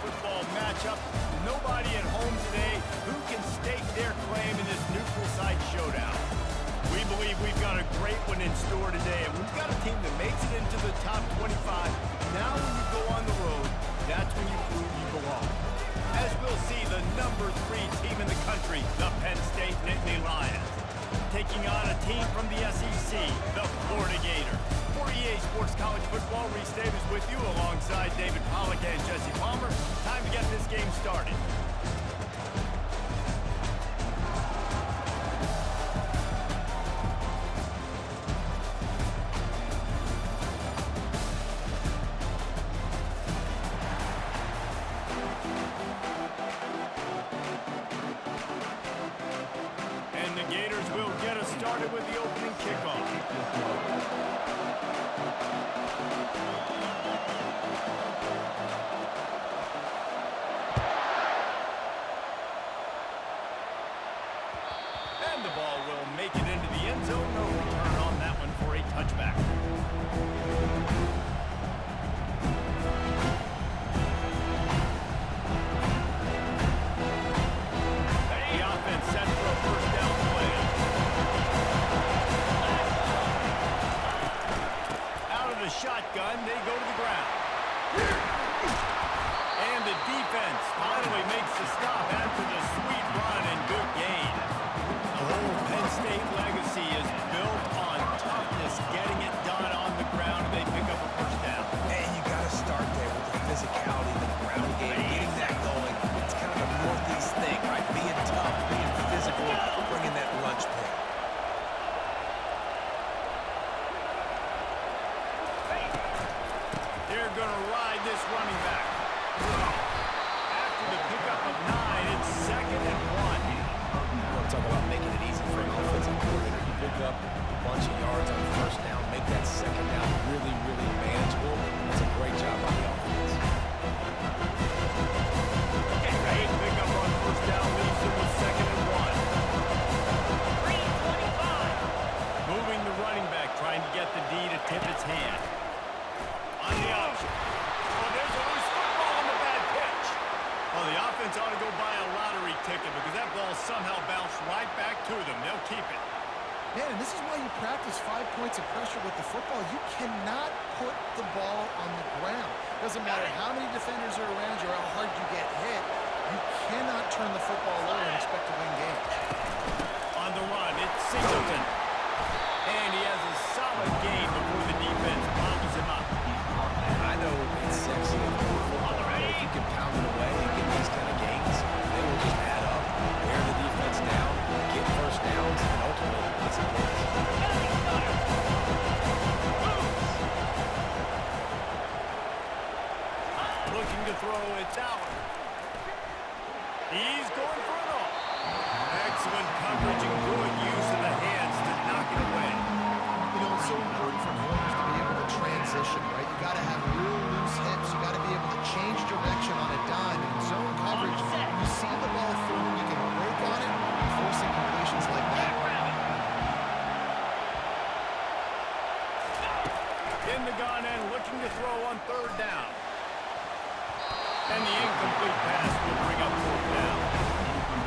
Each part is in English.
football matchup. Nobody at home today who can stake their claim in this neutral site showdown. We believe we've got a great one in store today, and we've got a team that makes it into the top 25. Now when you go on the road, that's when you prove you belong. As we'll see, the number 3 team in the country, the Penn State Nittany Lions, taking on a team from the SEC, the Florida Gators. For EA Sports College Football, Reese Davis with you alongside David Pollack and Jesse Palmer. Time to get this game started. And the Gators will get us started with the opening kickoff. And the ball will make it into the end zone. No return on that one for a touchback. The offense set for a first down play. Out of the shotgun, they go to the ground. And the defense finally makes the stop after the sweet run and good gain. The whole Penn State legacy is built on toughness, getting it done on the ground, and they pick up a first down. And you got to start there with the physicality, the ground game, getting that going. It's kind of a Northeast thing, right? Being tough, being physical, bringing that lunch pick. They're going to ride this running back. After the pickup of 9, it's 2nd and 1. You want to talk about making it easy for an offensive coordinator. You pick up a bunch of yards on first down, make that second down really, really manageable. That's a great job by the offense. Great pickup on first down, leaves them with 2nd and 1. Moving the running back, trying to get the D to tip its hand. On the option. Oh, there's a loose football on the bad pitch. Oh, the offense ought to go buy a lottery ticket because that ball somehow bounced right back to them. They'll keep it. Man, and this is why you practice 5 points of pressure with the football. You cannot put the ball on the ground. Doesn't matter how many defenders are around you or how hard you get hit. You cannot turn the football over and expect to win games. On the run, it's Singleton. And he has a solid gain before the defense bobbles him up. I know it's sexy in football, but if you can pound it away and get these kind of gains, they will just add up, wear the defense down, get first downs, and ultimately get some points. Looking to throw, it's out. He's going for it all. Excellent coverage and good use of the hands to knock it away. You know, it's so important for corners to be able to transition, right? You got to have real loose hips. You got to be able to change direction on a dime. And in zone coverage, you see the ball through, you can break on it, forcing completions like that. In the gun and looking to throw on 3rd down. And the incomplete pass will bring up 4th down.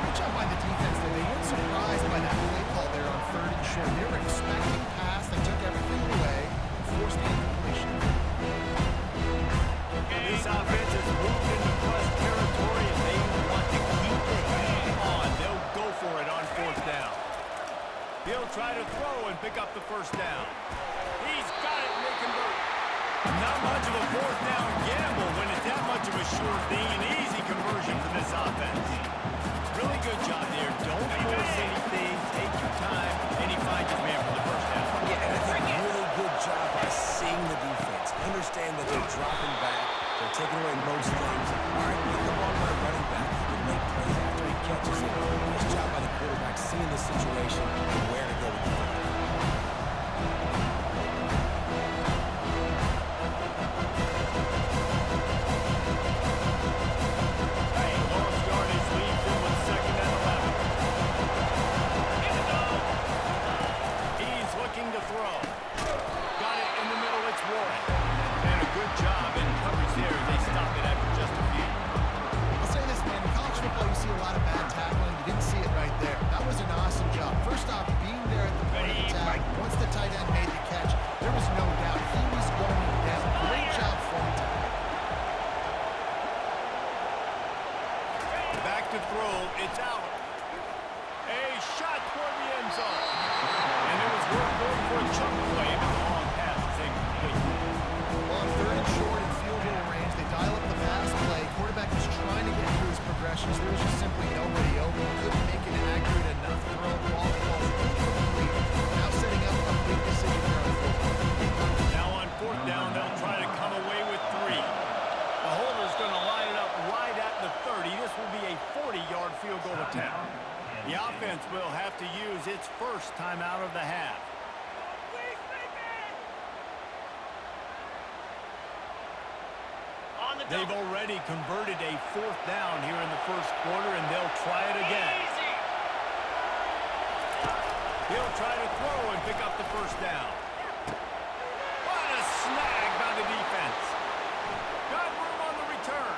Good job by the defense there. They weren't surprised by that play call there on 3rd and short. They were expecting pass. They took everything away and forced the incompletion. This offense has moved into plus territory, and they want to keep the heat on. They'll go for it on 4th down. He'll try to throw and pick up the first down. He's got it, and they convert. Not much of a 4th down gamble when it's that much of a sure thing. An easy conversion for this offense. Really good job there. Don't force anything. Take your time, and he finds his man for the first down. Yeah, and I think a really good job by seeing the defense. Understand that they're dropping back. They're taking away most things. All right, get the ball to my running back. He can make plays after he catches it. Nice job by the quarterback seeing the situation and where to go with the football. Lost yardage leaves him with 2nd and 11. He's looking to throw. Got it in the middle. It's Warren. And a good job in coverage there. They stop it after just a few. see a lot of bad tackling. You didn't see it right there. That was an awesome job. First off, being there at the point of attack, once the tight end made the catch, there was no doubt he was going down. Great job for him. Back to throw. It's out. A shot toward the end zone. And it was worth going for a chunk play, but the long pass is incomplete. On third and short and field goal range, they dial up the pass play. Quarterback was trying to get through his progressions. There was just simply nobody open. Couldn't make it accurate enough. Throw ball falls incomplete. Now setting up a big decision here on fourth down. Now on fourth down, they'll try to come away with 3. The holder's going to line it up right at the 30. This will be a 40-yard field goal attempt. The offense will have to use its first timeout of the half. They've already converted a fourth down here in the first quarter, and they'll try it again. He'll try to throw and pick up the first down. What a snag by the defense. Got room on the return.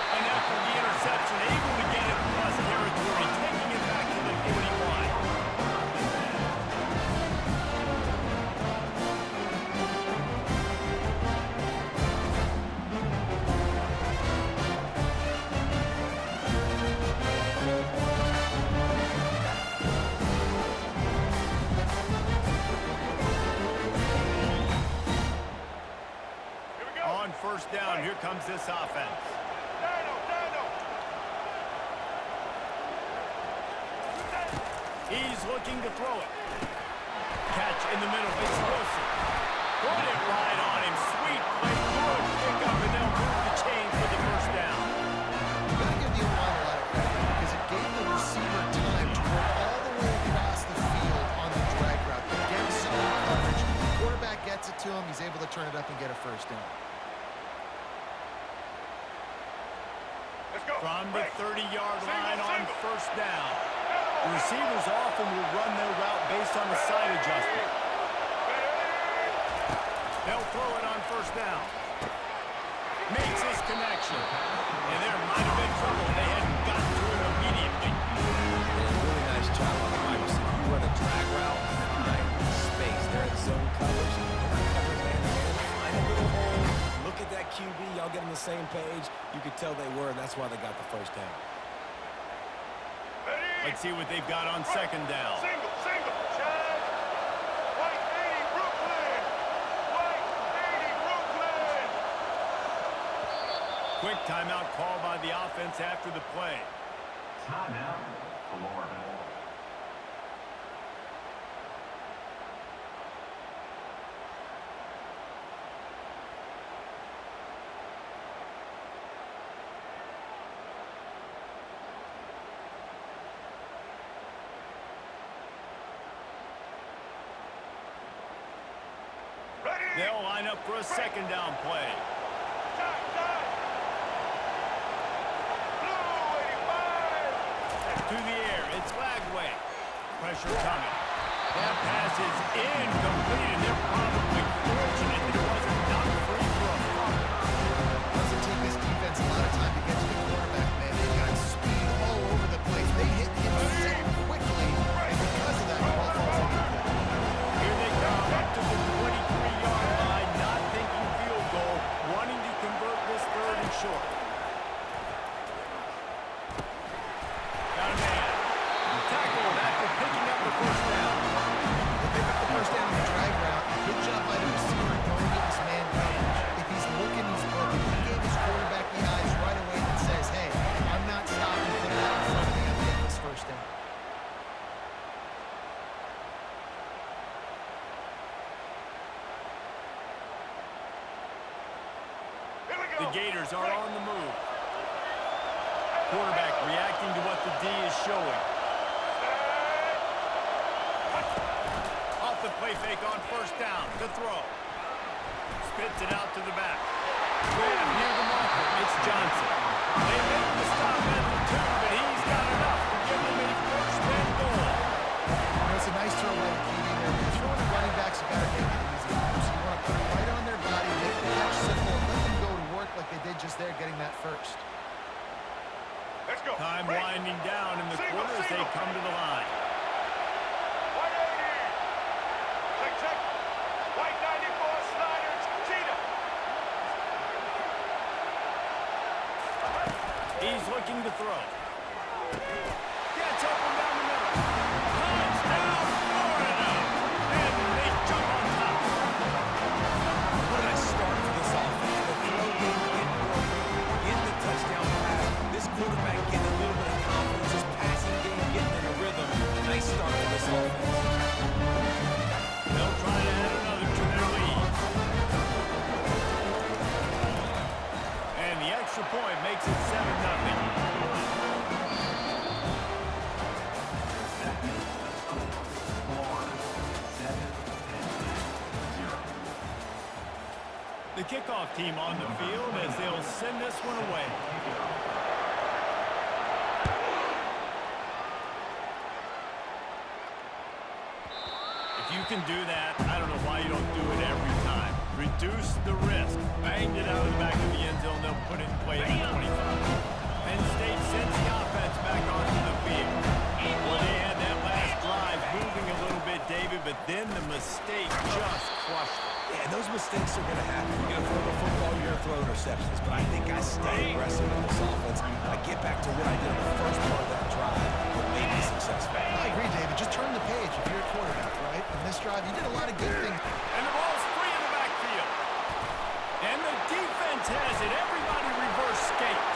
And after the interception, able to get it across territory, taking it back to the 41. On first down, here comes this offense. He's looking to throw it. Catch in the middle. It's Wilson. Put it right on him. Sweet play. Good pick up, and they'll move the chains for the first down. You've got to give the O-line a lot of credit because it gave the receiver time to work all the way across the field on the drag route. Against zone coverage, the quarterback gets it to him. He's able to turn it up and get a first down. From the 30-yard line on first down. Receivers often will run their route based on the side adjustment. They'll throw it on first down. Makes his connection. And there might have been trouble. They hadn't gotten to it immediately. And a really nice job on the wide receiver. You run a drag route, find space. They're in zone coverage. They're not covering man-to-man. Find a little hole. Look at that QB. Y'all get on the same page. You could tell they were, and that's why they got the first down. Let's see what they've got on second down. Single, Chad. White 80, Brooklyn. White 80, Brooklyn. Quick timeout call by the offense after the play. Timeout, Florida. They'll line up for a second down play. To the air, it's Lagway. Pressure coming. That pass is incomplete, and they're probably fortunate that it wasn't knocked free for a fumble. Doesn't take this defense a lot of time to get to the quarterback, man. They've got speed all over the place. They hit him so quickly, and because of that, the ball falls incomplete. Here they come up to the 23-yard line, not thinking field goal, wanting to convert this third and short. Got a man. Tackled after picking up the first down. They pick up the first down on the drag route. Good job by the receiver going to this man range. If he's looking, he's looking. He gave his quarterback the eyes right away that says, hey, I'm not stopping. Put it out in front of me. I'm getting this first down. The Gators are on the move. Quarterback reacting to what the D is showing. Off the play fake on first down. To throw. Spits it out to the back. Grab near the marker. It's Johnson. They make the stop at the 2, but he's got enough to give them a first and goal. It's a nice throw by the QB there. When you're throwing the running backs, you got to make it easy. So you want to put it right on their body, make the catch simple, and let them go to work like they did just there, getting that first. looking to throw. Gets open down the middle. Touchdown, Florida! And they jump on top. What did I start for this offense? The throw game getting working, getting the touchdown pass. This quarterback getting a little bit of confidence. His passing game getting in a rhythm. Nice start for this offense. They'll try to add another to their lead. And the extra point makes it 7-0. The kickoff team on the field as they'll send this one away. If you can do that, I don't know why you don't do it every time. Reduce the risk. Banged it out of the back of the end zone. They'll put it in play at the 25. Penn State sends the offense back onto the field. Well, they had that last drive moving a little bit, David, but then the mistake just crushed it. Yeah, and those mistakes are going to happen. You're going to throw the football, you're going to throw interceptions. But I think I stay aggressive in this offense. I get back to what I did in the first part of that drive that made me successful. I agree, David. Just turn the page if you're a quarterback, right? In this drive, you did a lot of good things. And the ball's free in the backfield. And the defense has it. Everybody reverse skate.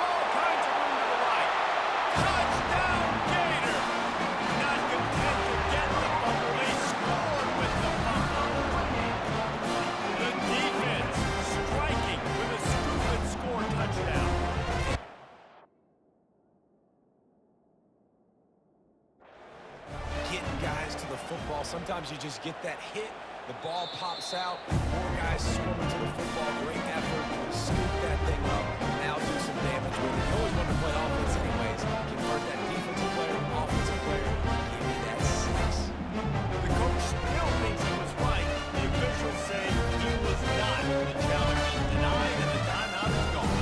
All kinds of room to the right. Touchdown, Gator! Not content to get the fumble. They scored with the fumble. The defense striking with a scoop and score touchdown. Getting guys to the football. Sometimes you just get that hit. The ball pops out. More guys swarming to the football. Great effort. Scoop that thing up. Now do some damage with it. You always want to play offense anyways. Convert that defensive player, offensive player. Give me that 6. The coach still thinks he was right. The officials say he was not. The challenge is denied and the timeout is gone.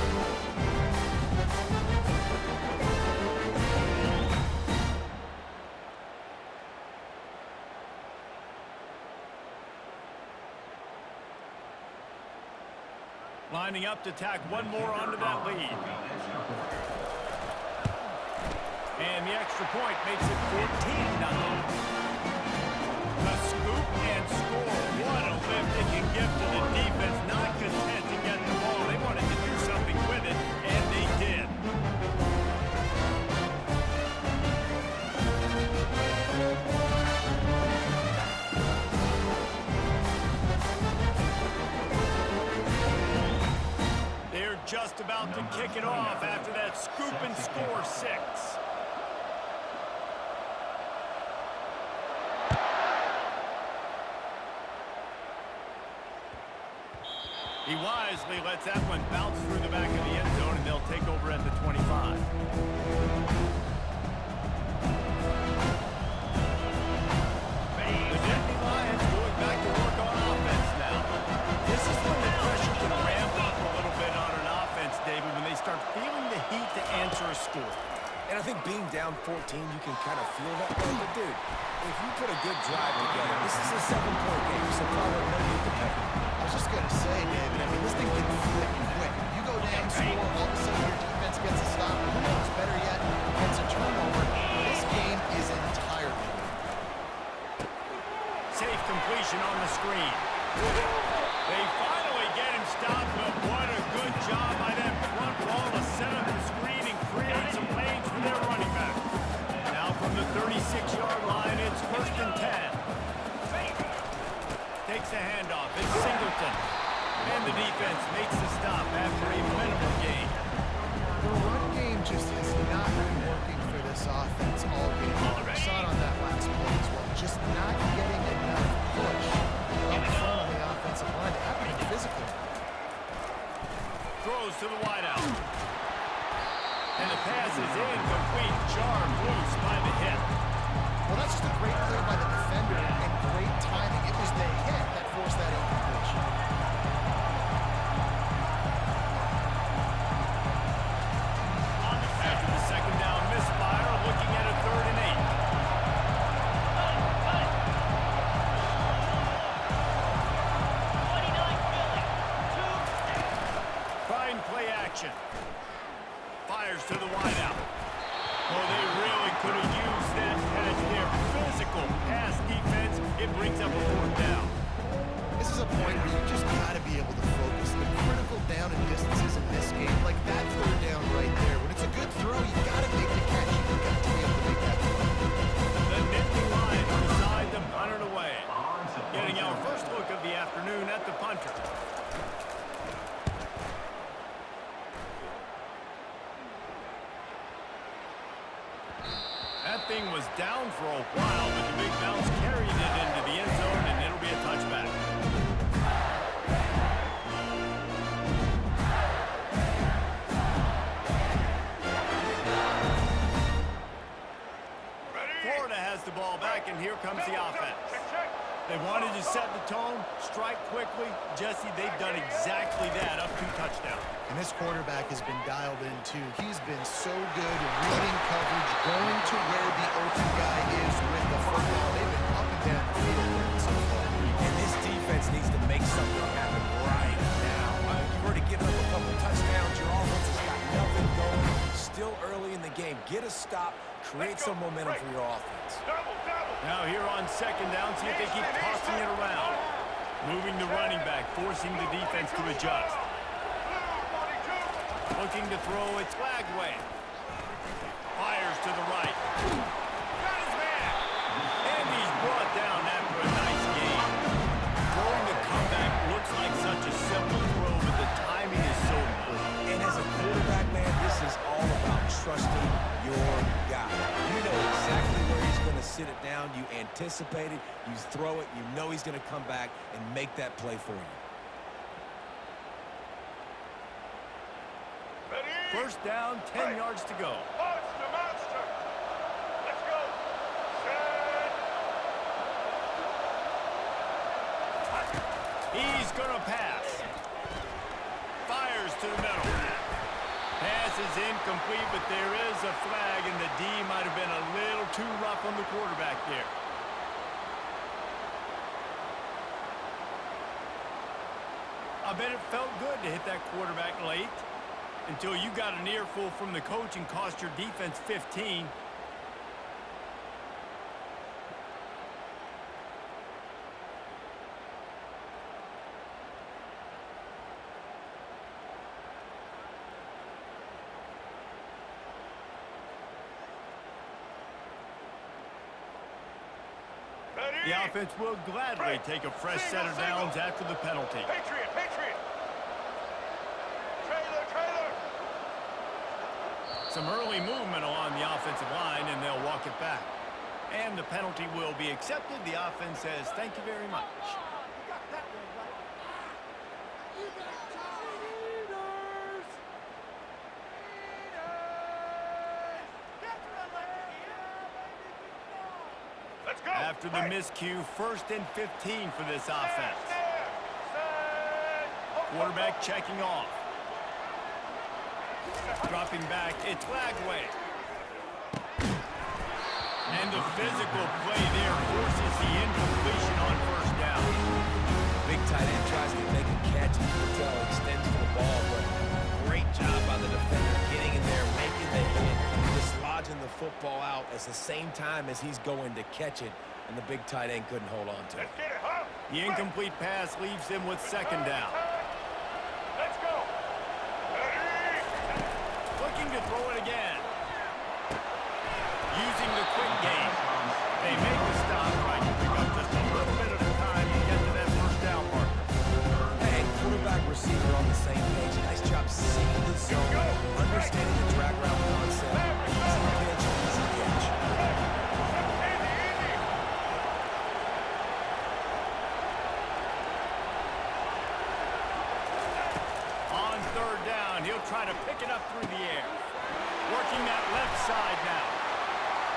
Lining up to tack one more onto that lead. And the extra point makes it 14-0. A scoop and score. What a lift it can give to the defense. Not content to get the ball. They wanted to do something with it, and they did. They're just about to kick it off after that scoop and score 6. He wisely lets that one bounce through the back of the end zone, and they'll take over at the 25. The Nittany Lions going back to work on offense now. This is when the pressure can ramp up a little bit on an offense, David, when they start feeling the heat to answer a score. And I think being down 14, you can kind of feel that way. But, dude, if you put a good drive together, this is a 7-point game, so probably no need to pay. I was just going to say, David, I mean, this thing can flip quick. You go down, score, all of a sudden your defense gets a stop. Who knows, better yet, gets a turnover. This game is entirely different. Safe completion on the screen. They finally get him stopped, but what a good job by that front wall to set up the screen and create some lanes for their running back. Now from the 36-yard line, it's 1st and 10. Takes the handoff. It's Singleton. And the defense makes the stop after a minimal gain. The run game just has not been working for this offense all game. We saw it on that last play as well. Just not getting enough push up front on the offensive line to have to be physical. Throws to the wideout. And the pass is incomplete. Jarred loose by the hit. Well, that's just a great play by the defender and great timing. It was the hit that forced that incompletion. After the second down misfire, looking at a 3rd and 8. Fine play action. Fires Fires to the wideout. Oh, they really could have used that catch there. Physical pass defense. It brings up a fourth down. This is a point where you just got to be able to focus. The critical down and distances in this game, like that third down right there. When it's a good throw, you got to make the catch. You got to be able to make that throw. The Nittany Lions decide to punt it away. Getting our first look of the afternoon at the punter. That thing was down for a while, but the big bounce carried it into the end zone, and it'll be a touchback. Florida has the ball back, and here comes the offense. They wanted to set the tone, strike quickly. Jesse, they've done exactly that, up 2 touchdowns. And this quarterback has been dialed in, too. He's been so good at reading coverage, going to where the open guy is with the football. They've been up and down the field there so far. And this defense needs to make something happen right now. You've already given up a couple touchdowns. Your offense has got nothing going. Still early in the game. Get a stop. Create some momentum for your offense. Now here on second down, see if they keep tossing it around. Moving the running back, forcing the defense to adjust. Looking to throw, it's Lagway. Fires to the right. Got his man. And he's brought down after a nice game. Throwing the comeback looks like such a simple throw, but the timing is so important. And as a quarterback, man, this is all about trusting your guy. You know exactly where he's going to sit it down. You anticipate it. You throw it. You know he's going to come back and make that play for you. First down, 10 yards to go. Monster, monster. Let's go. He's going to pass. Fires to the middle. Pass is incomplete, but there is a flag, and the D might have been a little too rough on the quarterback there. I bet it felt good to hit that quarterback late until you got an earful from the coach and cost your defense 15. The offense will gladly take a fresh set of downs after the penalty. Patriot, Patriot. Trailer. Some early movement along the offensive line, and they'll walk it back. And the penalty will be accepted. The offense says, thank you very much. Let's go. After the miscue, 1st and 15 for this offense. Quarterback checking off. Dropping back, it's Lagway. And the physical play there forces the incompletion on first down. Big tight end tries to make a catch, and you can tell extends for the ball, but great job by the defender getting in there, making the hit, dislodging the football out at the same time as he's going to catch it, and the big tight end couldn't hold on to it. Let's get it, huh? The incomplete pass leaves them with second down. Let's go. Looking to throw it again. Using the quick game. They make the stop, trying to pick up just a little bit at a time to get to that first down marker. And quarterback receiver on the same page. Nice job seeing the zone, understanding the drag route concept. Easy pitch, easy catch. On third down, he'll try to pick it up through the air. Working that left side now.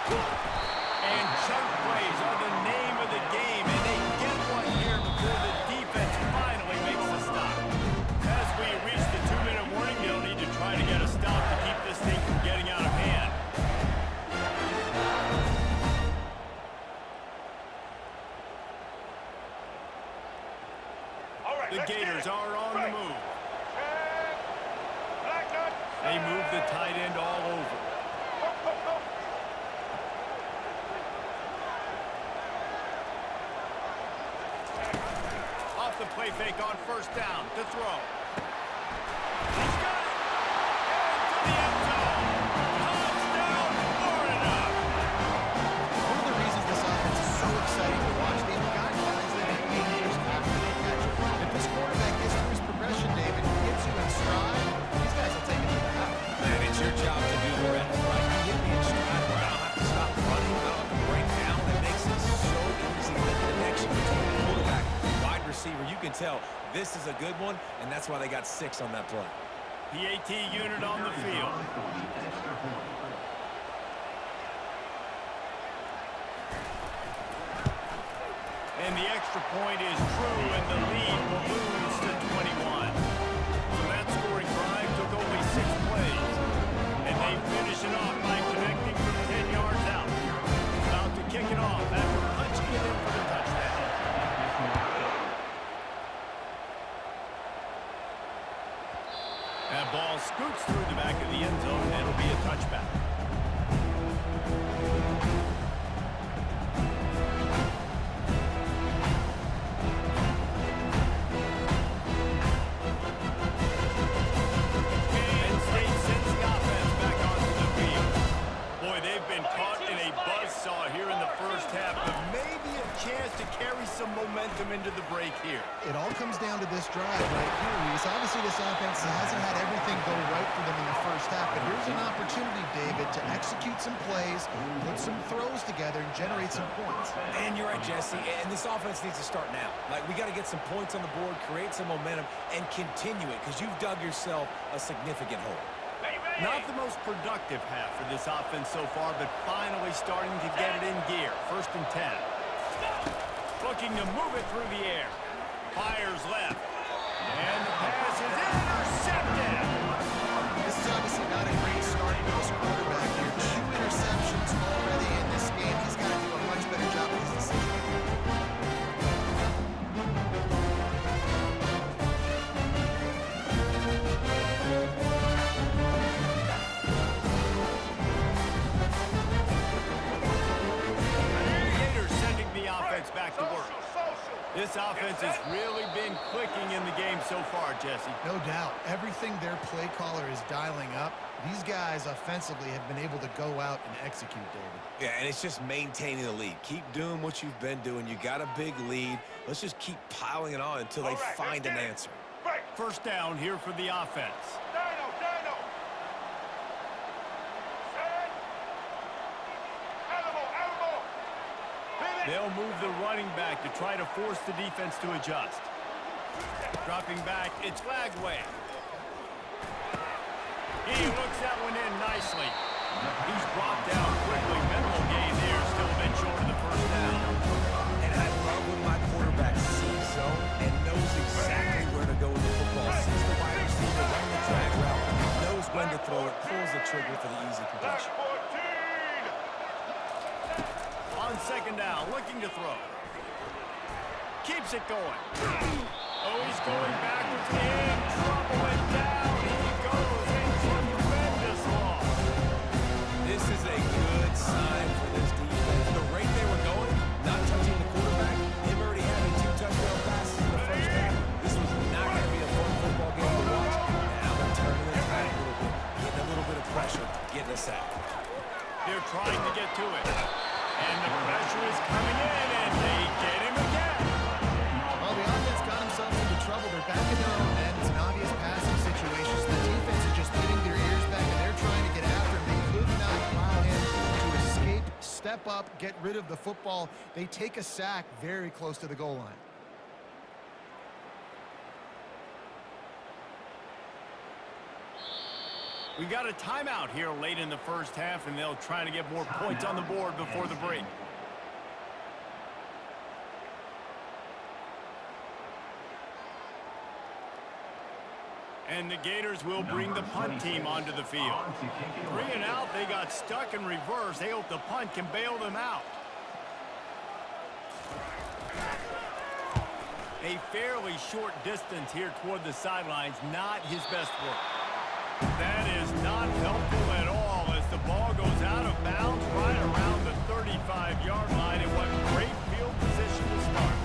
And chunk plays are the name of the game, and they get one here before the defense finally makes the stop. As we reach the 2-minute warning, they'll need to try to get a stop to keep this thing from getting out of hand. All right, The Gators are on the move. Black nut, They move the tight end all over. Off the play fake on first down to throw. He's got it. Into the end zone. Touchdown, Florida. One of the reasons this offense is so exciting to watch, they've got guys that have 8 years after they catch. If this quarterback gets through his progression, David, gets you in stride, these guys will take it to the house. And it's your job to do the rest, right? You hit me in stride where I don't have to stop running, I don't have to break down. It makes it so easy. The connection between the quarterback and wide receiver, you can tell this is a good one, and that's why they got 6 on that play. PAT unit on the field. And the extra point is true, and the lead balloons to 21. So that scoring drive took only 6 plays. And they finish it off by connecting from 10 yards out. About to kick it off after punching it in for the touchdown. That ball scoots through the back of the end zone, and it'll be a touchback. Penn State sends the offense back onto the field. Boy, they've been caught in a buzzsaw here in the first half, but maybe a chance to carry some momentum into the break here. It all comes down to this drive right here, Reese. Obviously, this offense hasn't had everything go right for them in the first half, but here's an opportunity, David, to execute some plays, put some throws together, and generate some points. And you're right, Jesse, and this offense needs to start now. Like, we got to get some points on the board, create some momentum, and continue it, because you've dug yourself a significant hole. Not the most productive half for this offense so far, but finally starting to get it in gear. 1st and 10. Looking to move it through the air. Fires left. And the pass is intercepted. This is obviously not a great start for this quarterback here. 2 interceptions already in this game. He's got to do a much better job of his decision. Back to work. This offense has really been clicking in the game so far, Jesse. No doubt. Everything their play caller is dialing up, these guys offensively have been able to go out and execute, David. Yeah, and it's just maintaining the lead. Keep doing what you've been doing. You got a big lead. Let's just keep piling it on until they find an answer. First down here for the offense. They'll move the running back to try to force the defense to adjust. Dropping back, it's Lagway. He looks that one in nicely. He's brought down quickly. Minimal gain here, still a bit short of the first down. And I love when my quarterback sees zone and knows exactly where to go with the football. Sees the wide receiver running the drag route, knows when to throw it, pulls the trigger for the easy completion. On 2nd down, looking to throw. Keeps it going. Oh, he's going backwards. In trouble and down he goes. A tremendous loss. This is a good sign for this defense. The rate they were going, not touching the quarterback, him already having 2 touchdown passes in the first half. This was not going to be a fun football game to watch. Now they're turning the tide a little bit, getting a little bit of pressure, getting a sack. They're trying to get to it. And the pressure is coming in, and they get him again. Well, the offense got themselves into trouble. They're back in their own end. It's an obvious passing situation. So the defense is just putting their ears back, and they're trying to get after him. They could not allow him to escape, step up, get rid of the football. They take a sack very close to the goal line. We got a timeout here late in the first half, and they'll try to get more points on the board before the break. And the Gators will bring the punt team onto the field. 3 and out, they got stuck in reverse. They hope the punt can bail them out. A fairly short distance here toward the sidelines, not his best work. That is 35-yard line, and what great field position to start.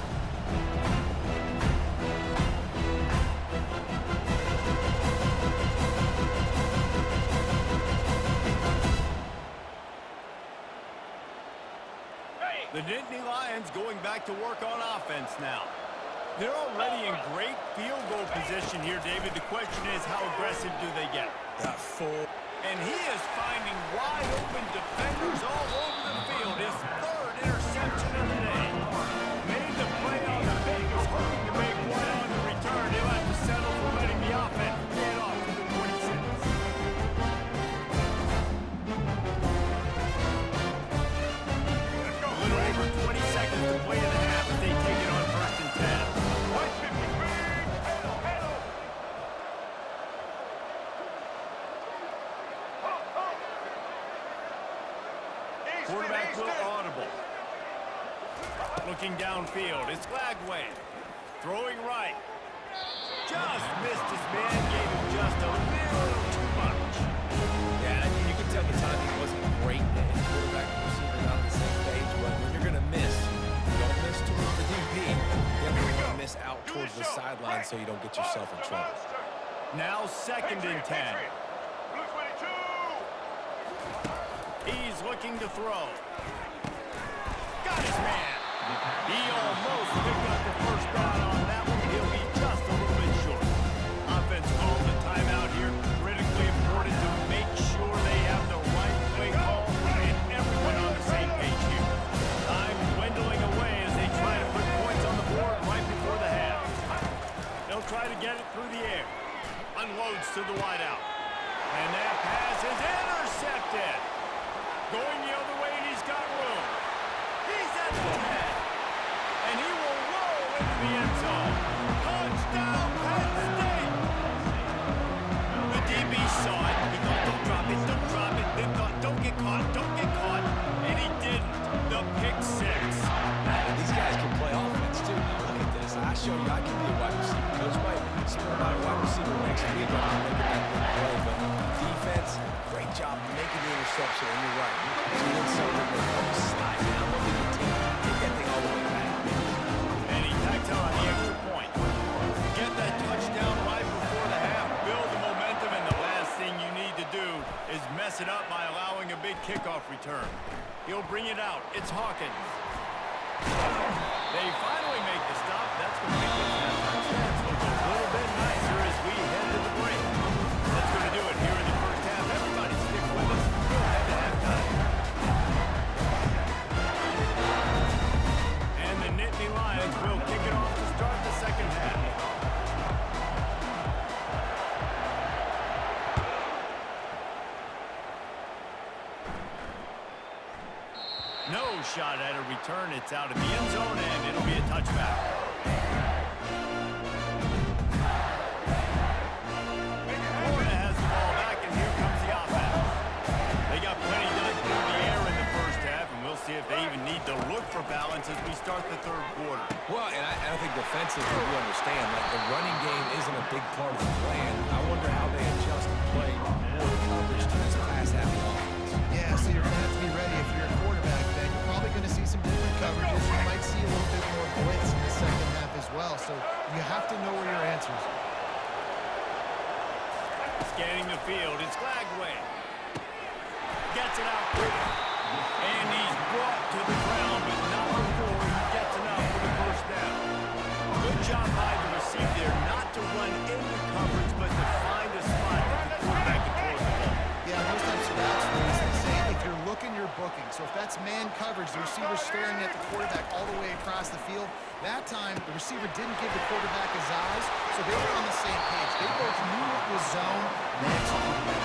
The Nittany Lions going back to work on offense now. They're already in great field goal position here, David. The question is, how aggressive do they get? And he is finding wide-open defenders all over the field. His third interception of the day. Made the play on the fake. Was hoping to make one on the return. He'll have to settle for letting the offense get off to the 26. A little over 20 seconds to play in the half as they take it on 1st and 10. Quarterback will audible. Looking downfield, it's Lagway. Throwing right. Just missed his man, gave him just a little too much. Yeah, you can tell the timing wasn't great. The quarterback and receiver not on the same page, but when you're going to miss, don't miss towards the DP. Definitely want to miss out towards the sideline so you don't get yourself in trouble. Now 2nd and 10. He's looking to throw. Got his man. He almost picked up the first down on that one. He'll be just a little bit short. Offense calls a timeout here. Critically important to make sure they have the right play call and everyone on the same page here. Time dwindling away as they try to put points on the board right before the half. They'll try to get it through the air. Unloads to the wideout. And that pass is intercepted. Going the other way, and he's got room. He's at the 10. And he will roll into the end zone. Touchdown, Penn State! The DB saw it. He thought, don't drop it, don't drop it. Then thought, don't get caught, don't get caught. And he didn't. The pick 6. These guys can play offense, too. Now, look at this. I show you I can be a wide receiver. Coach might split out a wide receiver next week after making that big play. But defense, great job making the interception. And you're right. Doing something that helps slide down. Look at the team. Take that thing all the way back. And he tacks on the extra point. Get that touchdown right before the half. Build the momentum, and the last thing you need to do is mess it up by allowing a big kickoff return. He'll bring it out. It's Hawkins. They finally make the stop. That's going to make those halftime stats look a little bit nicer as we head to the break. That's going to do it here in the first half. Everybody stick with us. We'll head to halftime. And the Nittany Lions will kick it off to start the second half. No shot at a return. It's out of the end zone, and it'll be a touchback. Florida has the ball back, and here comes the offense. They got plenty done through the air in the first half, and we'll see if they even need to look for balance as we start the third quarter. Well, and I think defensively we understand that the running game isn't a big part of the plan. I wonder how they adjust and play more coverage to this pass-happy offense. Yeah, so you're going to have to be ready if you're a quarterback. Then you're probably going to see some different coverages. You might see a little bit more blitz in the second half as well. So you have to know where your answers are. Scanning the field, it's Lagway. Gets it out quick. And he's brought to the ground, but not before he gets enough for the first down. Good job by the receiver there, not to run into coverage, but to find a spot that the quarterback can throw the ball. Yeah, those types of routes, they say if you're looking, you're booking. So if that's man coverage, the receiver's staring at the quarterback all the way across the field. That time, the receiver didn't give the quarterback his eyes, so they were on the same page. They both knew it was zone and executed.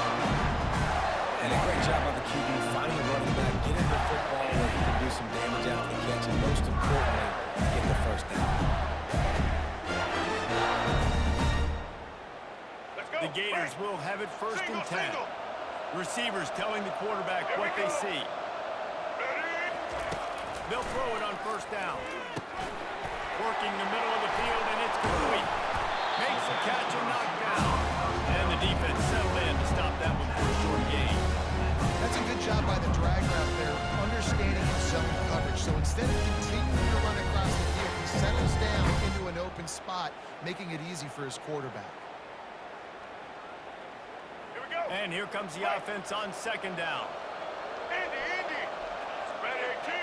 And a great job by the QB finding a running back, get into football where he can do some damage after the catch, and most importantly, get the first down. The Gators will have it 1st and 10. Receivers telling the quarterback what they see. They'll throw it on 1st down. Working the middle of the field, and it's complete. Makes the catch and knocked down. And the defense settled in to stop that one for a short gain. That's a good job by the drag route there, understanding his zone coverage. So instead of continuing to run across the field, he settles down into an open spot, making it easy for his quarterback. Here we go. And here comes the offense on second down. Indy. Spread 18.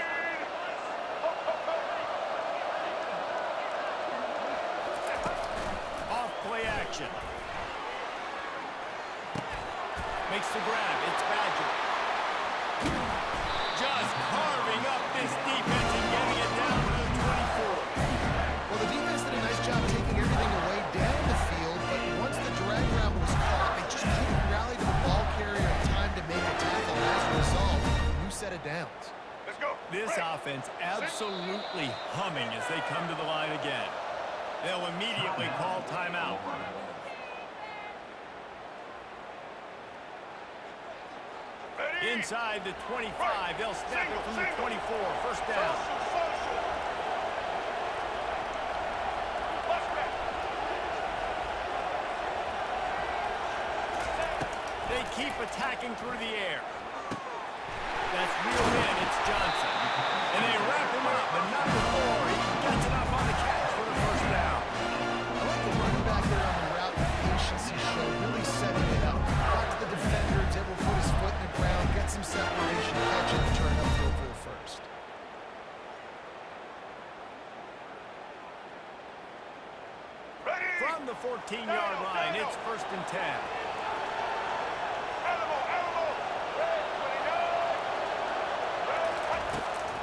Off play action. Makes the grab. It's Badger. Just carving up this defense and getting it down to the 24. Well, the defense did a nice job taking everything away down the field, but once the drag route was caught, they just couldn't rally to the ball carrier in time to make a tackle. As a result, new set of downs. Let's go. This offense absolutely humming as they come to the line again. They'll immediately call timeout. Inside the 25, they'll snap it from the 24. First down. They keep attacking through the air. That's reeled in. It's Johnson. And they wrap him up, but not before he gets enough on the catch for the first down. I like the running back there on the route. The patience he showed, really setting it up. Got to the defender, was able to put his foot in the ground, get some separation, catch it, and turn upfield for the first. From the 14-yard line, it's 1st and 10.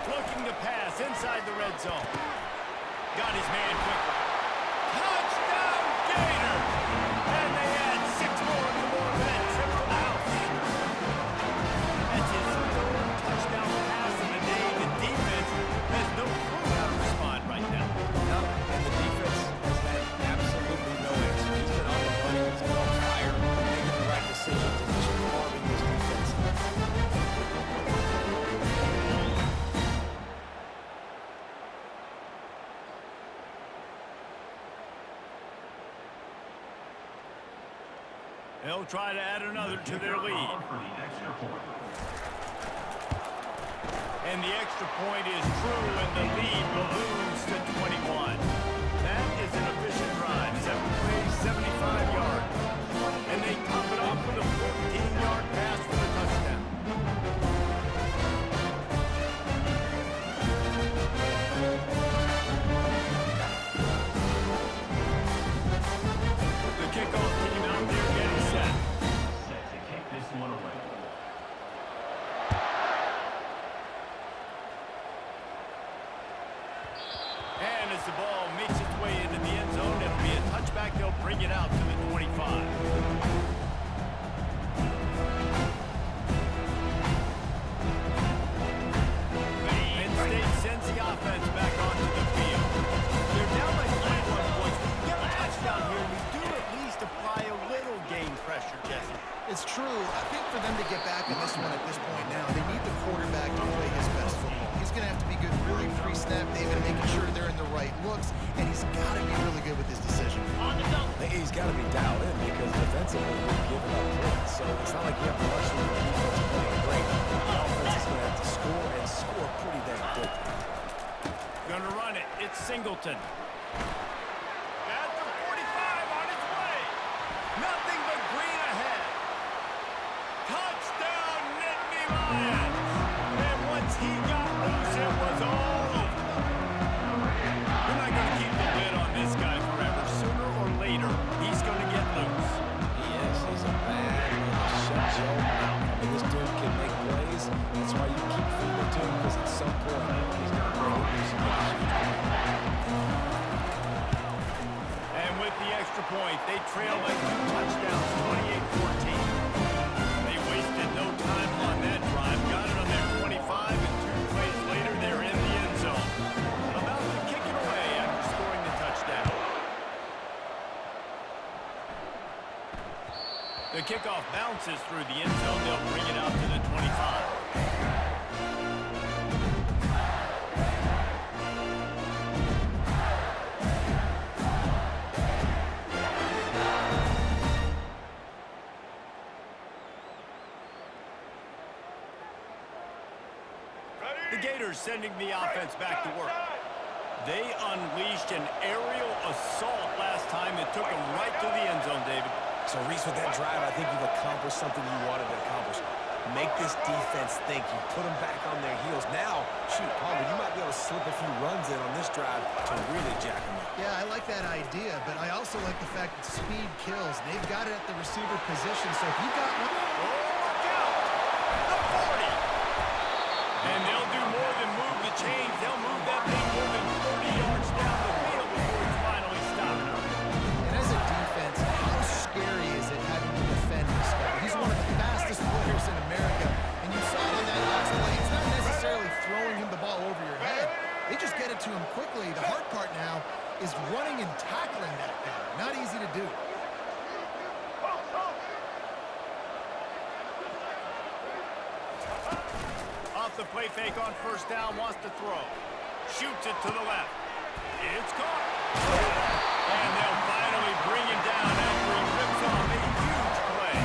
Looking to pass inside the red zone. Got his man quickly. Touchdown, Gator! And they add 6 more to more of that trip to the house. That's his 3rd touchdown pass of the day. The defense has no clue how to respond right now. No, and the defense has had absolutely no answer. He's been on the money, he's been on fire, making the right decisions, and just carving this defense. They'll try to add another to their lead. And the extra point is true, and the lead balloons to 21. That is an efficient drive. 7 plays, 75 yards. And they top it off with a 14-yard pass for the touchdown. The kickoff team out there getting set. Set to kick this one away. And as the ball makes its way into the end zone, it'll be a touchback. They'll bring it out to the 25. Penn State sends the offense back onto the field. They're down by 21 points. When you get a touchdown here, you do at least apply a little game pressure, Jesse. It's true. I think for them to get back in this one at this point now, they need the quarterback to play his best football. He's going to have to be good really pre-snap, David, making sure they're in the right looks, and he's got to be really good with his decision. He's got to be dialed in because defensively we're giving up points. So it's not like you have the luxury of the defense playing great. The offense is going to have to score and score pretty damn quick. Gonna run it. It's Singleton. At the 45 on its way. Nothing but green ahead. Touchdown, Nittany Lions. And once he got loose, it was all over. We're not going to keep the lid on this guy forever. Sooner or later, he's going to get loose. He is. He's a bad little shut your mouth. I mean, this dude can make plays. That's why you keep feeding it to him, because at some point he's going to break it loose and make a huge play. And with the extra point, they trail by 2 touchdowns, 28-14. They wasted no time on that drive. Got it on their 25, and 2 plays later, they're in the end zone. About to kick it away after scoring the touchdown. The kickoff bounces through the end zone. They'll bring it out to the 25. defenders sending the offense back to work. They unleashed an aerial assault last time that took them right to the end zone, David. So, Reese, with that drive, I think you've accomplished something you wanted to accomplish. Make this defense think. You put them back on their heels. Now, shoot, Palmer, you might be able to slip a few runs in on this drive to really jack them up. Yeah, I like that idea, but I also like the fact that speed kills. They've got it at the receiver position, so if you got one... Oh, look out! The 40! And they'll do more than move the chains. They'll move that thing more than 40 yards down the field before it's finally stopped. And as a defense, how scary is it having to defend this guy? He's one of the fastest players in America, and you saw it on that last play. It's not necessarily throwing him the ball over your head. They just get it to him quickly. The hard part now is running and tackling that guy. Not easy to do. Off the play fake on first down, wants to throw. Shoots it to the left. It's caught. And they'll finally bring him down after he rips off a huge play.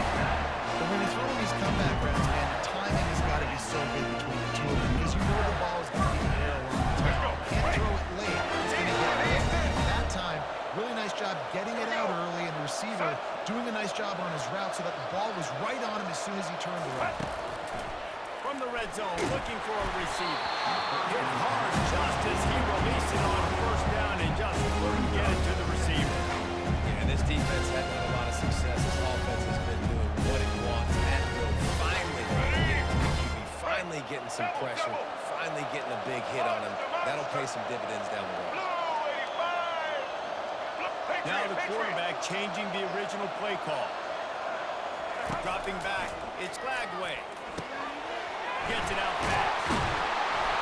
But when you're throwing these comeback routes, man, the timing has got to be so good between the two of them because you know the ball is going to be in the air a long time. Can't throw it late. It's going to get late. That time, really nice job getting it out early, and the receiver doing a nice job on his route so that the ball was right on him as soon as he turned around. From the red zone, looking for a receiver. Hit hard just as he released it on first down and just couldn't get it to the receiver. Yeah, this defense had had a lot of success. This offense has been doing what it wants and will finally get to the QB. Finally getting some pressure. Finally getting a big hit on him. That'll pay some dividends down the road. Now the quarterback changing the original play call. Dropping back, it's Glagway. Gets it out fast.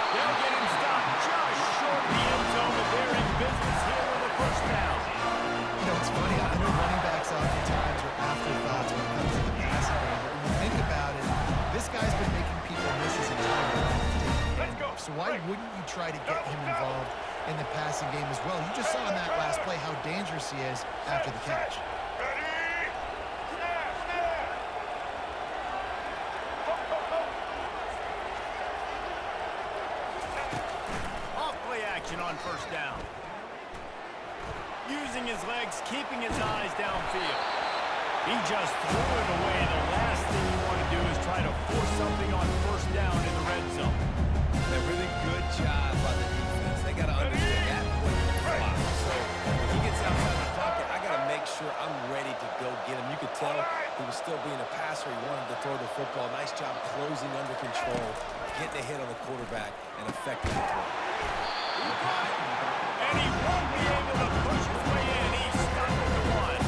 They'll get him stopped just short of the end zone, but they're in business here with a first down. You know, it's funny. I know running backs oftentimes are afterthoughts when it comes to the passing game, but when you think about it, this guy's been making people miss his entire life. So why wouldn't you try to get him involved in the passing game as well? You just saw in that last play how dangerous he is after the catch. On first down. Using his legs, keeping his eyes downfield. He just threw it away. The last thing you want to do is try to force something on first down in the red zone. A really good job by the defense. They got to understand that quick flop. So when he gets outside the pocket, I got to make sure I'm ready to go get him. You could tell he was still being a passer. He wanted to throw the football. Nice job closing under control, getting a hit on the quarterback, and effecting the throw. And he won't be able to push his way in. He's stuck with the one.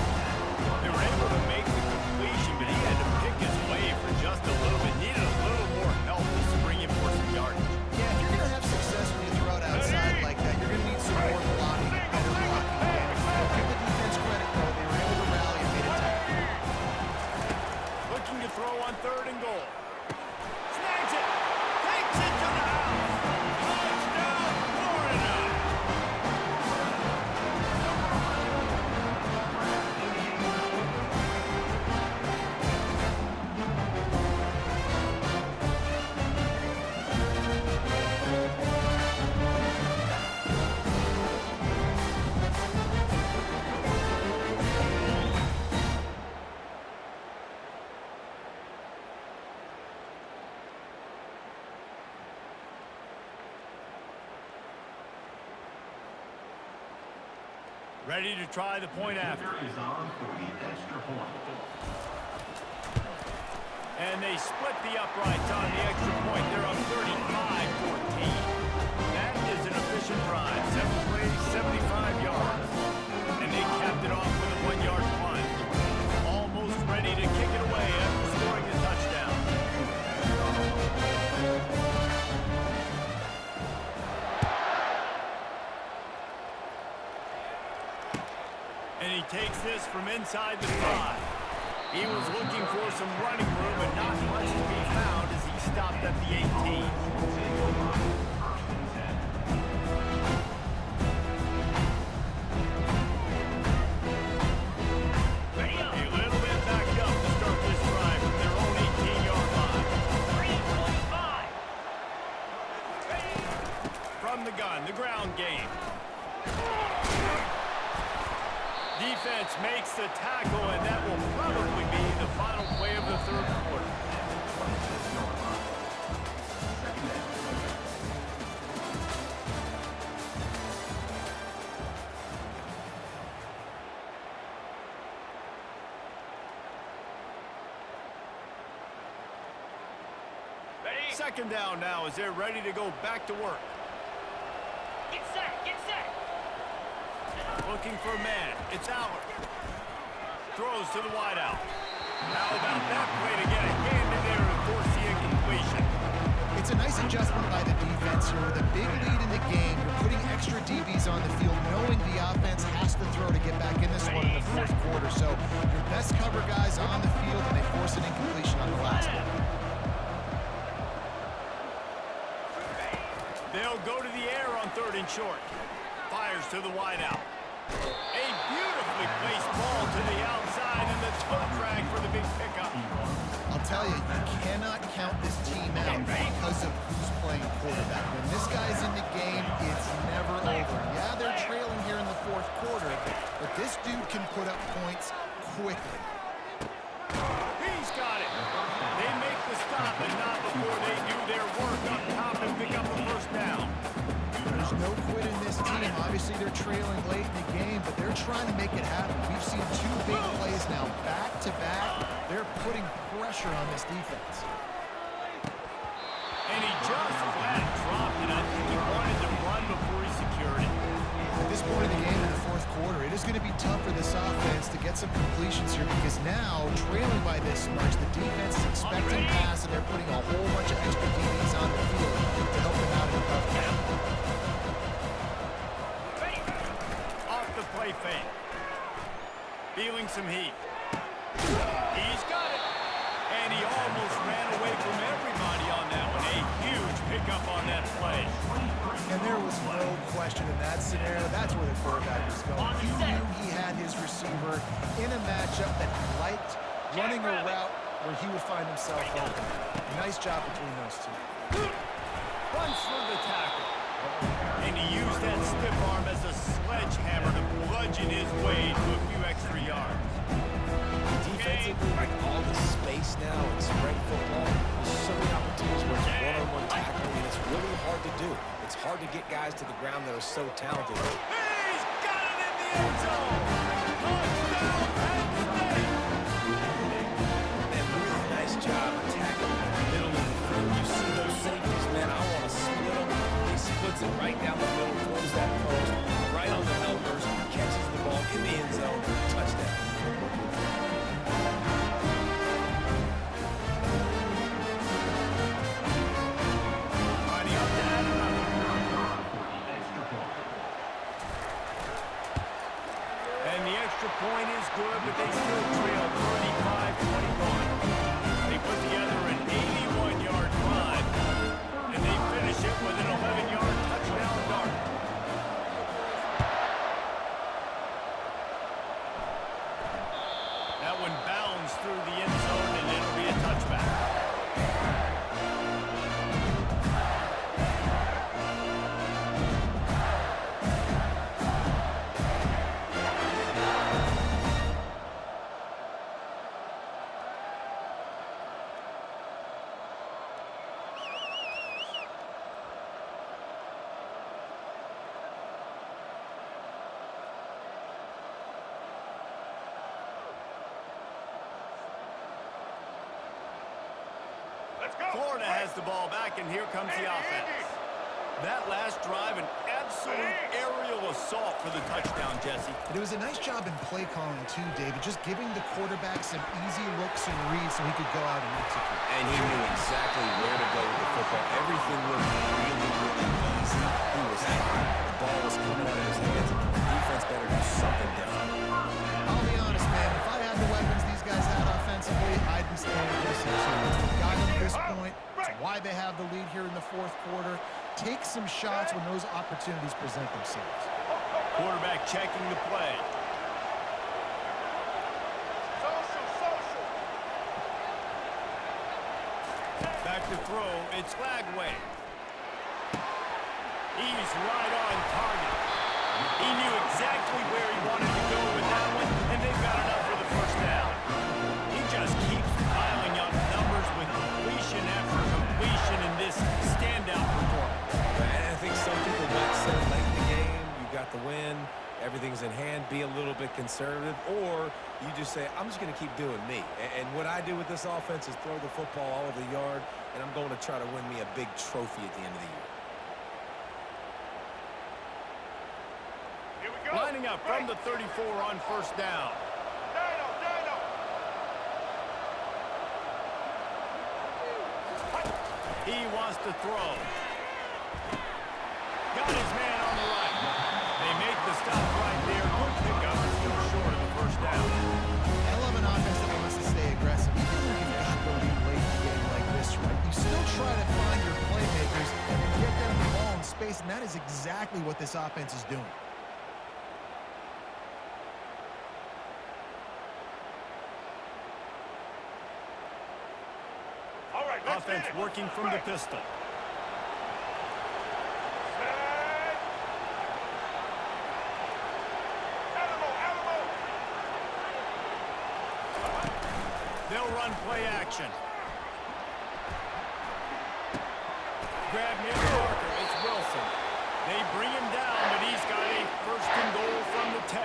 They were able to make the completion, but he had to pick his way for just a little bit. Needed a little more help to spring him for some yardage. Yeah, if you're going to have success when you throw it outside like that, you're going to need some more blocking, better blocking. Give the defense credit, though. They were able to rally and made a tackle. Looking to throw on third and goal. Snags it. Takes it to the house. Touchdown, Florida. Ready to try the point after. Is on for the extra point. And they split the uprights on the extra point. They're up 35-14. That is an efficient drive. 7 plays, 75 yards. And they capped it off with a 1-yard plunge. Almost ready to kick it away after scoring the touchdown. And he takes this from inside the 5. He was looking for some running room, but not much to be found as he stopped at the 18. A little bit backed up to start this drive from their own 18-yard line. 3:25. Defense makes the tackle, and that will probably be the final play of the third quarter. Second down now as they're ready to go back to work. Get set, get set. Looking for a man. It's Allard. Throws to the wideout. How about that play to get a hand in there and force the incompletion? It's a nice adjustment by the defense here. With a big lead in the game, you're putting extra DBs on the field, knowing the offense has to throw to get back in this one in the fourth quarter. So your best cover guys on the field, and they force an incompletion on the last one. They'll go to the air on 3rd and short. Fires to the wideout. A beautifully placed ball to the outside, and the toe drag for the big pickup. I'll tell you, you cannot count this team out because of who's playing quarterback. When this guy's in the game, it's never over. Yeah, they're trailing here in the fourth quarter, but this dude can put up points quickly. He's got it. They make the stop, but not before they do their work up top and pick up a first down. There's no quit in this team. Obviously, they're trailing late in the game, but they're trying to make it happen. We've seen 2 big plays now, back-to-back. They're putting pressure on this defense. And he just flat dropped it. I think he wanted to run before he secured it. At this point in the game, in the fourth quarter, it is going to be tough for this offense to get some completions here because now, trailing by this much, the defense is expecting pass, and they're putting a whole bunch of extra DBs on the field to help them out in the coverage. Off the play fake. Feeling some heat. He's got it. And he almost ran away from everybody on that one. A huge pickup on that play. And there was no question in that scenario. That's where the quarterback was going. He knew he had his receiver in a matchup that he liked, running a route where he would find himself open. Nice job between those two. Runs for the tackle. And he used that stiff arm as a sledgehammer to bludgeon his way to a few extra yards. Defensively, with all the space now and spread football, there's so many opportunities where it's one-on-one tackling, and it's really hard to do. It's hard to get guys to the ground that are so talented. He's got it in the end zone! Touchdown, Penn State! Man, really nice job attacking the middle of the field. You see those safeties, man, I want to split them. He splits it right down the middle, throws that post, right on the elbows, catches the ball in the end zone, touchdown. Point is good, but they still trail 35-21. They put together an 81-yard drive, and they finish it with an 11-yard touchdown dart. That one bounds through the end zone, and it'll be a touchback. Florida has the ball back, and here comes the offense. That last drive, an absolute aerial assault for the touchdown, Jesse. But it was a nice job in play calling, too, David, just giving the quarterback some easy looks and reads so he could go out and execute. And he knew exactly where to go with the football. Everything looked really, really easy. He was hot. The ball was coming out of his hands. The defense better do something different. I'll be honest, man. If I had the weapons these guys had offensively, I'd be staying with this team. Got them to this point. It's why they have the lead here in the fourth quarter. Take some shots when those opportunities present themselves. Quarterback checking the play. Social. Back to throw. It's Lagway. He's right on target. He knew exactly where he wanted to go with that one, and they've got enough for the first down. He just keeps piling up numbers with completion after completion in this standout performance. And I think some people might say late in the game, you got the win, everything's in hand, be a little bit conservative, or you just say, I'm just going to keep doing me. And what I do with this offense is throw the football all over the yard, and I'm going to try to win me a big trophy at the end of the year. Lining up from the 34 on first down. Dino. He wants to throw. Got his man on the right. They make the stop right there. Good pickup, still short of the first down. I love an offense that wants to stay aggressive. Even when you've got the lead late in the game like this, right? You still try to find your playmakers and get them the ball in space, and that is exactly what this offense is doing. All right, let's Offense get it. working from the pistol. Set. Alamo. They'll run play action. Grab near the marker. It's Wilson. They bring him down, but he's got a first and goal from the 10.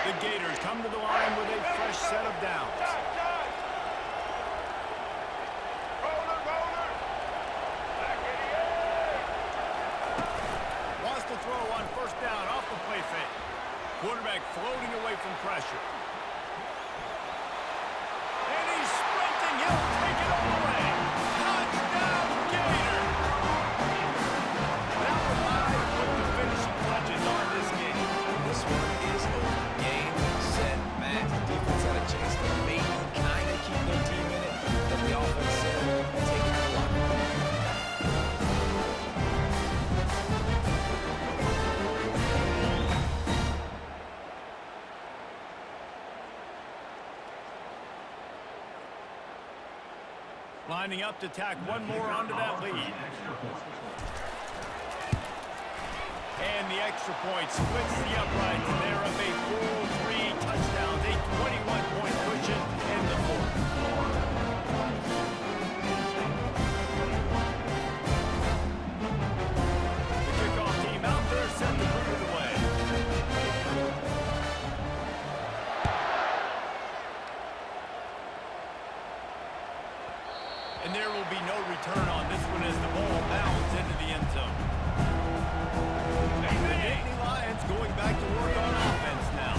The Gators come to the line with a fresh set of downs. Roller. Back in the air. Wants to throw on first down off the play fake. Quarterback floating away from pressure. And he's sprinting. He'll take it all the way. Touchdown, Gator! That was how to put the finishing touches on this game. This one is over. Game, set, match. The defense had a chance to maybe kind of keep their team in it, but the offense said, take it to the locker room. Lining up to tack one more onto that lead. And the extra point splits the uprights, and they're up a full 3 touchdowns, a 21-point cushion in the fourth. The kickoff team out there set to move it away. And there will be no return on this one as the ball bounds into the end zone. The Nittany Lions going back to work on offense now.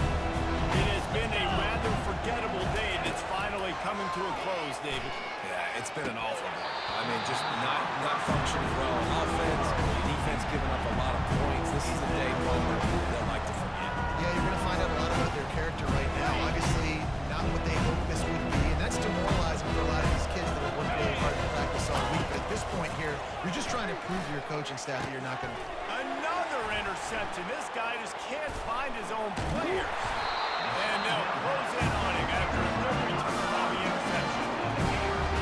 It has been a rather forgettable day that's finally coming to a close, David. Yeah, it's been an awful day. I mean, just not functioning well. Offense, defense giving up a lot of points. This is a day Palmer they'll like to forget. Yeah, you're going to find out a lot about their character right now. Obviously, not what they hoped this would be, and that's demoralizing for a lot of these kids that have worked really hard to practice all week. But at this point here, you're just trying to prove to your coaching staff that you're not going to. Another interception. This guy just can't find his own players. And they'll close in on him after a good return on the interception.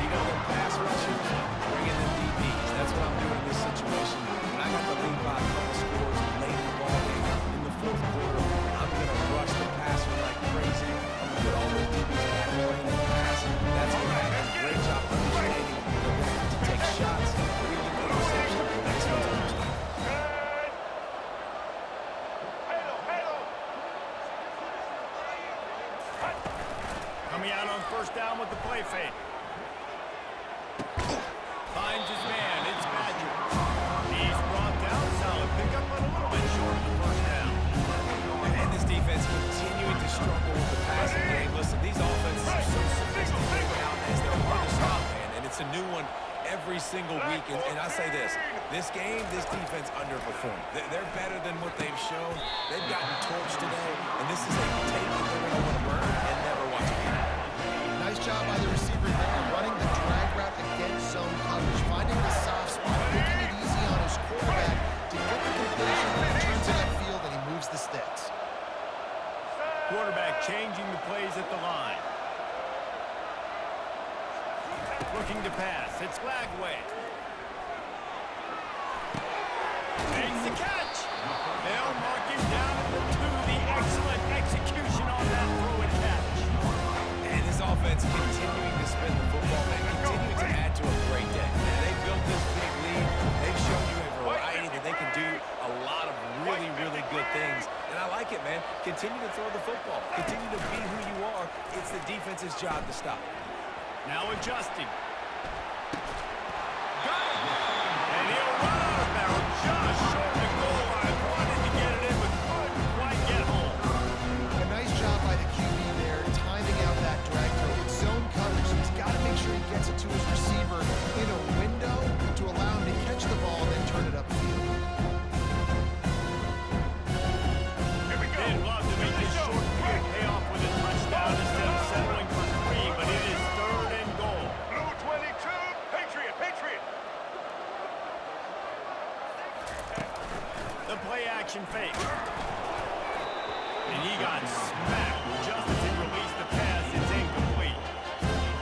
You know, the pass rushers, bring in the DBs. That's what I'm doing in this situation. When I got the lead by a couple scores late in the ball game in the fourth quarter, I'm going to rush the passer like crazy. I'm going to put all those DBs back playing the pass. That's going to happen. Great job understanding. They're going to have to take shots. We get the interception. Next one's understanding. Coming out on first down with the play fake. Finds his man. It's Badger. He's brought down. Solid pickup, but a little bit short of the first down. And this defense continuing to struggle with the passing game. Listen, these offenses are so sophisticated nowadays. They're hard to stop, man. And it's a new one every single week. And I say this game, this defense underperformed. They're better than what they've shown. They've gotten torched today. And this is a tape that they're going to want to burn and never watch again. Nice job by the receiver there, running the drag route against zone coverage, finding the soft spot, making it easy on his quarterback, to get the completion, he turns it upfield, and he moves the sticks. Quarterback changing the plays at the line. Looking to pass. It's Lagway. Makes the catch. They'll mark him down at the 2. The excellent execution on that throw and catch. And this offense continuing to spin the football and continuing to add to a great day. Man, they built this big lead. They've shown you a variety that they can do a lot of really, really good things. And I like it, man. Continue to throw the football. Continue to be who you are. It's the defense's job to stop. Now adjusting. Got it. And he'll run out of bounds just short of the goal line. Wanted to get it in, but couldn't quite get home. A nice job by the QB there, timing out that drag throw. It's zone coverage, so he's got to make sure he gets it to his receiver in a window to allow him to catch the ball and then turn it upfield. Here we go. They'd love to make this short field pay off with a touchdown instead of settling for 3, but it is 3rd and goal. Blue 22. Patriot, Patriot. The play action fake. And he got smacked just as he released the pass. It's incomplete.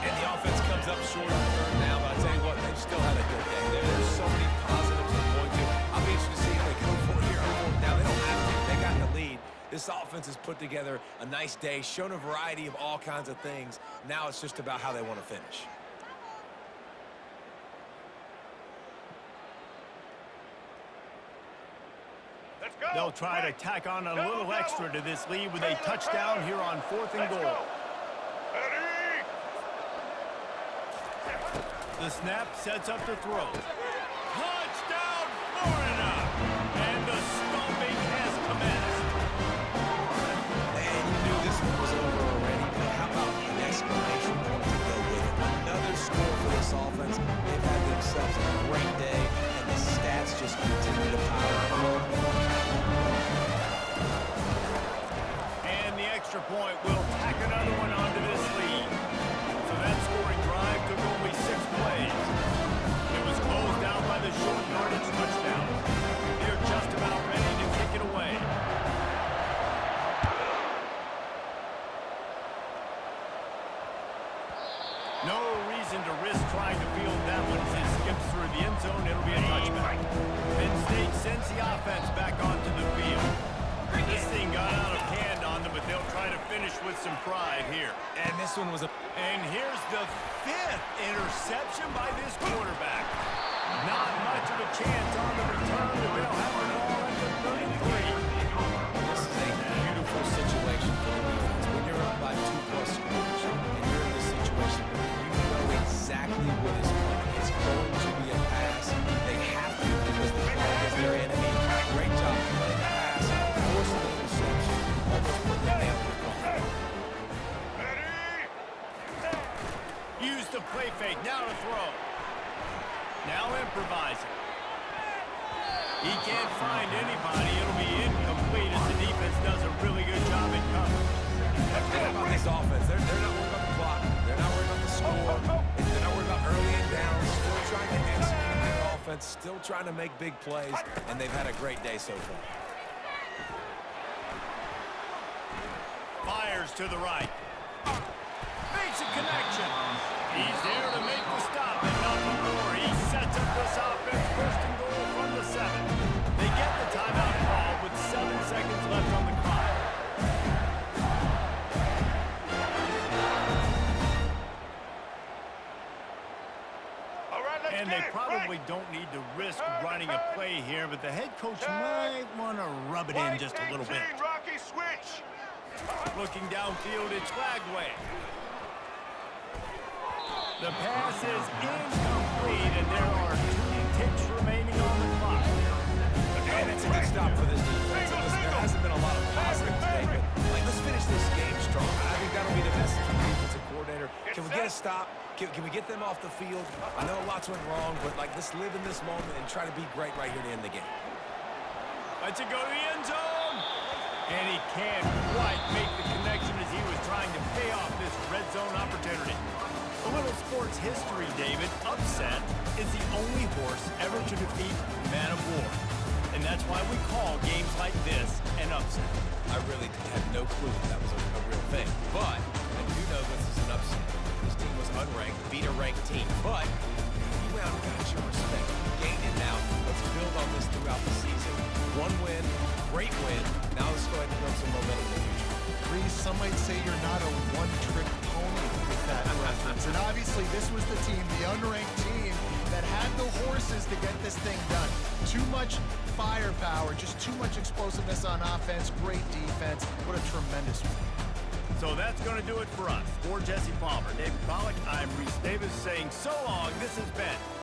And the offense comes up short on 3rd down, but I tell you what, they've still had a good day. There's so many positives to point to. I'll be interested to see if they go for it here on 4th down. They don't have to. They got the lead. This offense has put together a nice day, shown a variety of all kinds of things. Now it's just about how they want to finish. Let's go. They'll try to tack on a little extra to this lead with a touchdown here on 4th and goal. Ready. The snap sets up the throw. Touchdown, Florida! And the stomping has commenced. And you knew this one was over already, but how about an exclamation point to go with it? Another score for this offense. They've had themselves a great day, and the stats just continue to pile up. And the extra point will tack another one onto this lead. So that scoring drive took only 6 plays. It was closed out by the short yardage touchdown. They're just about ready to kick it away. No reason to risk trying to field that one as it skips through the end zone. It'll be a touchback. Penn State sends the offense back onto the field. This thing got out of hand on them, but they'll try to finish with some pride here. And this one was a... And here's the 5th interception by this quarterback. Not much of a chance on the return, but they'll have the ball at the 33. This is a beautiful situation for the defense. When you're up by 2+ scores, and you're in this situation, you know exactly what is coming. It's going to be a pass. They have to because the clock is their enemy. Great job playing the pass, forcing the interception, almost put the nail in the coffin. Use the play fake, now to throw. Now improvising. He can't find anybody. It'll be incomplete as the defense does a really good job in coverage. Think about this offense. They're not worried about the clock. They're not worried about the score. They're not worried about early and down. Still trying to execute their offense. Still trying to make big plays. And they've had a great day so far. Fires to the right. Makes a connection. He's there to make the stop, and not before. He sets up this offense 1st and goal from the 7. They get the timeout call with 7 seconds left on the clock. All right, let's And get they it. probably don't need to risk running a play here, but the head coach might want to rub it in just a little bit. Rocky switch. Looking downfield, it's Lagway. The pass is incomplete, and there are 2 ticks remaining on the clock. And it's a good stop for this defense. And listen, there hasn't been a lot of positive today, but let's finish this game strong. I think that'll be the message from the defensive coordinator. Can we get a stop? Can we get them off the field? I know lots went wrong, but let's live in this moment and try to be great right here to end the game. Lets it go to the end zone. And he can't quite make the connection as he was trying to pay off this red zone opportunity. A little sports history, David. Upset is the only horse ever to defeat Man of War. And that's why we call games like this an upset. I really had no clue that was a real thing. But I do know this is an upset. This team was unranked, beat a ranked team. But you now got your respect. You gained it now. Let's build on this throughout the season. One win, great win. Now let's go ahead and build some momentum in the future. Reese, some might say you're not a one-trick pony with that reference. And obviously, this was the team, the unranked team, that had the horses to get this thing done. Too much firepower, just too much explosiveness on offense, great defense. What a tremendous win. So that's going to do it for us. For Jesse Palmer, David Pollack, I'm Reese Davis saying so long. This has been